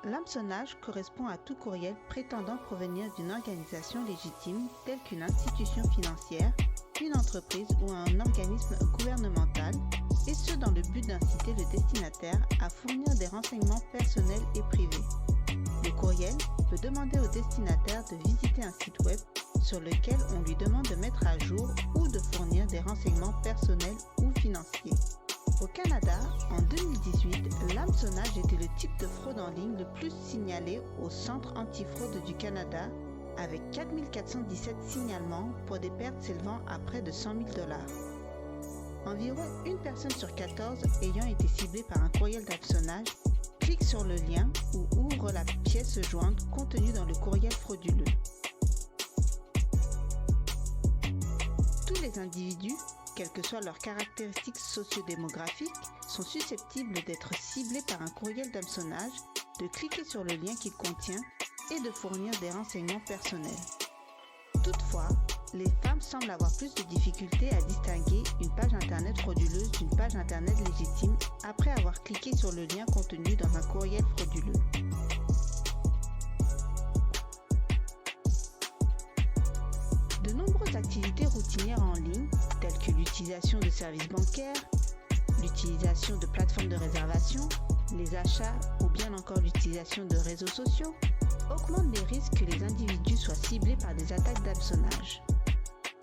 L'hameçonnage correspond à tout courriel prétendant provenir d'une organisation légitime telle qu'une institution financière, une entreprise ou un organisme gouvernemental, et ce dans le but d'inciter le destinataire à fournir des renseignements personnels et privés. Le courriel peut demander au destinataire de visiter un site web sur lequel on lui demande de mettre à jour ou de fournir des renseignements personnels ou financiers. Au Canada, en 2018, l'hameçonnage était le type de fraude en ligne le plus signalé au Centre antifraude du Canada, avec 4417 signalements pour des pertes s'élevant à près de 100 000 $. Environ une personne sur 14 ayant été ciblée par un courriel d'hameçonnage clique sur le lien ou ouvre la pièce jointe contenue dans le courriel frauduleux. Tous les individus, quelles que soient leurs caractéristiques sociodémographiques, sont susceptibles d'être ciblés par un courriel d'hameçonnage, de cliquer sur le lien qu'il contient et de fournir des renseignements personnels. Toutefois, les femmes semblent avoir plus de difficultés à distinguer une page internet frauduleuse d'une page internet légitime après avoir cliqué sur le lien contenu dans un courriel frauduleux. De nombreuses activités routinières en ligne, telles que l'utilisation de services bancaires, l'utilisation de plateformes de réservation, les achats ou bien encore l'utilisation de réseaux sociaux, augmentent les risques que les individus soient ciblés par des attaques d'hameçonnage.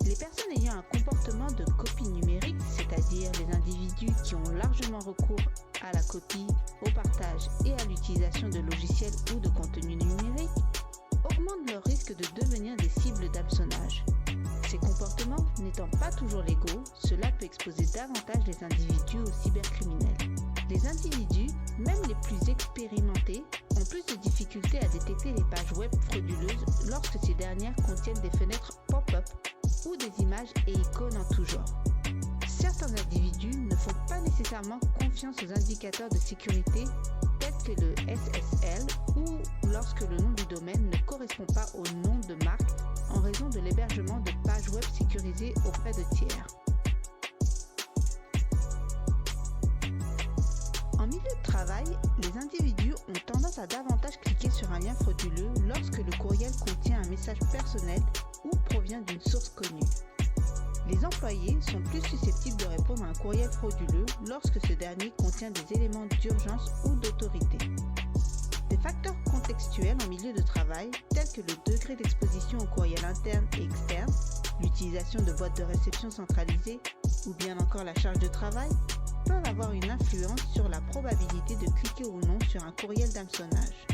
Les personnes ayant un comportement de copie numérique, c'est-à-dire les individus qui ont largement recours à la copie, au partage et à l'utilisation de logiciels ou de contenus numériques, augmentent leur risque de devenir des cibles d'hameçonnage. Ces comportements n'étant pas toujours légaux, cela peut exposer davantage les individus aux cybercriminels. Les individus, même les plus expérimentés, ont plus de difficultés à détecter les pages web frauduleuses lorsque ces dernières contiennent des fenêtres pop-up ou des images et icônes en tout genre. Certains individus ne font pas nécessairement confiance aux indicateurs de sécurité tels que le SSL ou lorsque le nom du domaine ne correspond pas au nom de marque en raison de l'hébergement de pages web sécurisées auprès de tiers. En milieu de travail, les individus ont tendance à davantage cliquer sur un lien frauduleux lorsque le courriel contient un message personnel ou provient d'une source connue. Les employés sont plus susceptibles de répondre à un courriel frauduleux lorsque ce dernier contient des éléments d'urgence ou d'autorité. Des facteurs contextuels en milieu de travail, tels que le degré d'exposition au courriel interne et externe, l'utilisation de boîtes de réception centralisées ou bien encore la charge de travail, peuvent avoir une influence sur la probabilité de cliquer ou non sur un courriel d'hameçonnage.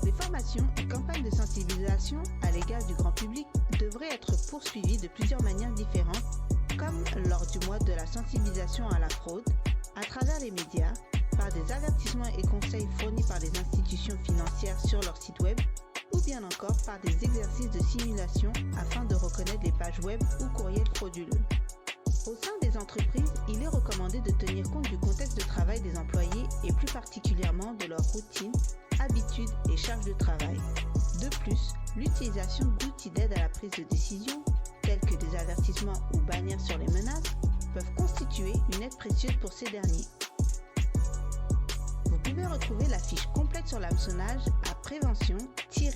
Les formations et campagnes de sensibilisation à l'égard du grand public devraient être poursuivies de plusieurs manières différentes, comme lors du mois de la sensibilisation à la fraude, à travers les médias, par des avertissements et conseils fournis par les institutions financières sur leur site web, ou bien encore par des exercices de simulation afin de reconnaître les pages web ou courriels frauduleux. Au sein des entreprises, il est recommandé de tenir compte du contexte de travail des employés et plus particulièrement de leur routine, habitudes et charges de travail. De plus, l'utilisation d'outils d'aide à la prise de décision, tels que des avertissements ou bannières sur les menaces, peuvent constituer une aide précieuse pour ces derniers. Vous pouvez retrouver la fiche complète sur l'hameçonnage à prévention-du-6